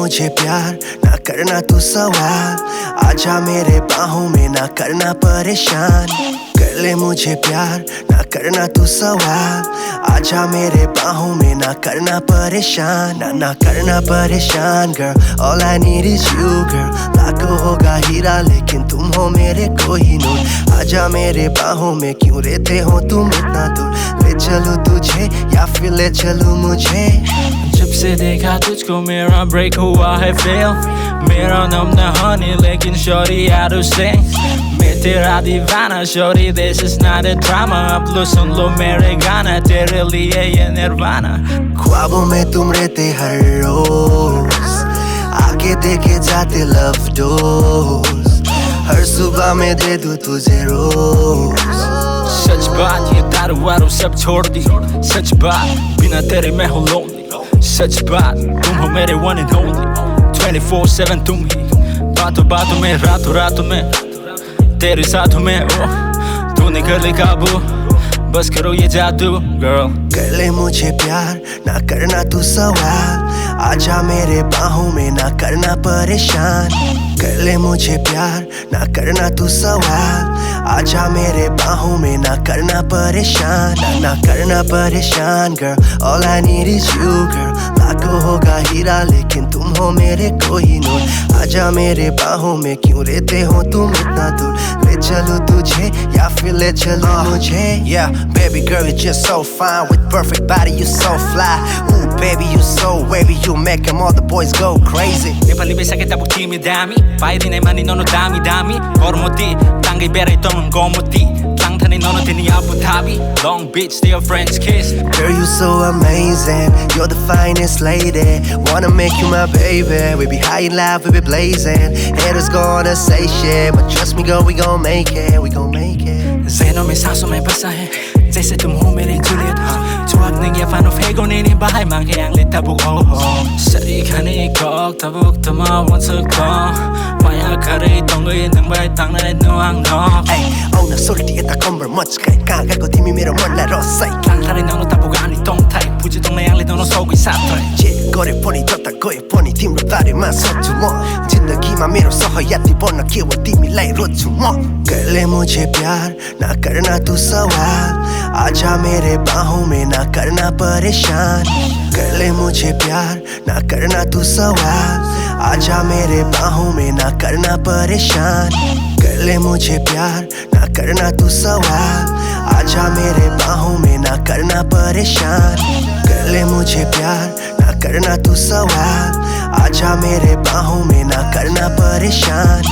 मुझे प्यार ना करना तू सवाल, आजा मेरे बाहों में ना करना परेशान। कर ले मुझे प्यार ना करना तू सवाल, आजा मेरे बाहों में ना करना परेशान। ना करना परेशान girl, all I need is you girl। लाखों होगा हीरा लेकिन तुम हो मेरे कोहिनूर। आजा मेरे बाहों में क्यों रहते हो तुम इतना दूर। ले चलूं तुझे या फिर ले चलूं मुझे। जब से देखा तुझको मेरा ब्रेक हुआ है फेल। मेरा नाम ना हनी लेकिन शॉरी out of sync। मैं तेरा दीवाना sorry, this is not a drama। अब लो सुन लो मेरे गाना, तेरे लिए ये निर्वाणा। ख्वाबों में तुम रहते हर रोज, आगे देखे जाते लव डोज। हर सुबह में दे दूं तुझे रोज। सच बात ये दारू वारू सब छोड़ दी, सच बात बिना तेरे मैं हूँ lonely। सच बात तुम हो मेरे one and only, 24/7 तुम ही। बातों बातों में रातों रातों में तेरे साथ हूँ मैं। ओ तू निकल ले काबू, बस करो ये जादू girl। कर ले मुझे प्यार ना करना तू सवाल, आजा मेरे बाहों में ना करना परेशान। कर ले मुझे प्यार ना करना तू सवाल, आजा मेरे बाहों में ना करना परेशान। ना करना परेशान girl, all I need is you girl। लाखों होगा हीरा लेकिन तुम हो मेरे कोहिनूर। आजा मेरे बाहों में क्यों रहते हो तुम इतना दूर। ले चलूं तुझे या फिर ले चलूं मुझे। Yeah, baby girl, you're just so fine with perfect body, you so fly. Ooh, baby, you so wavy, you make them all the boys go crazy. Nepali बेसाके ताबुक तिमी दामी, पाइदिने मानि ननु दामी दामी। गर्मोती ताङ्गै बेरै तनु गमोती, ताङथाने ननु तिनी Abu Dhabi. Long Beach, their French kiss। Girl, you so amazing, you're the finest lady। Wanna make you my baby, we be high in life, we be blazing। Haters gonna say shit, but trust me girl, we gon' make it, we gon' make it। ज़हनों में सांसों में बसा है, जैसे तुम हो मेरी Juliet. Tuwag ng yapan of hego nini bahay mangyang litabuk oh oh। Sari khani kok tabuk tama once a call, maya kare tongoy nang bay tang na nuang no। Ay, oh na sorti eta comber much kay kaga ko timi mero mon la rosay। Lang tari nang tabuk ani tong tai, puji tong na yang lit no sogi satray। Je gore poni tota goy poni tim ro tare ma sochu mo। जिंदगी में मेरो सहयात्री बन्न के वो तिमीलाई रोज्छु म। कर ले मुझे प्यार ना करना तू सवाल, आजा मेरे बाहों में ना करना परेशान। कर ले मुझे प्यार ना करना तू सवाल, आजा मेरे बाहों में ना करना परेशान। कर ले मुझे प्यार ना करना तू सवाल, आजा मेरे बाहों में ना करना परेशान। कर ले मुझे प्यार ना करना तू सवाल, आजा मेरे बाहों में ना करना परेशान।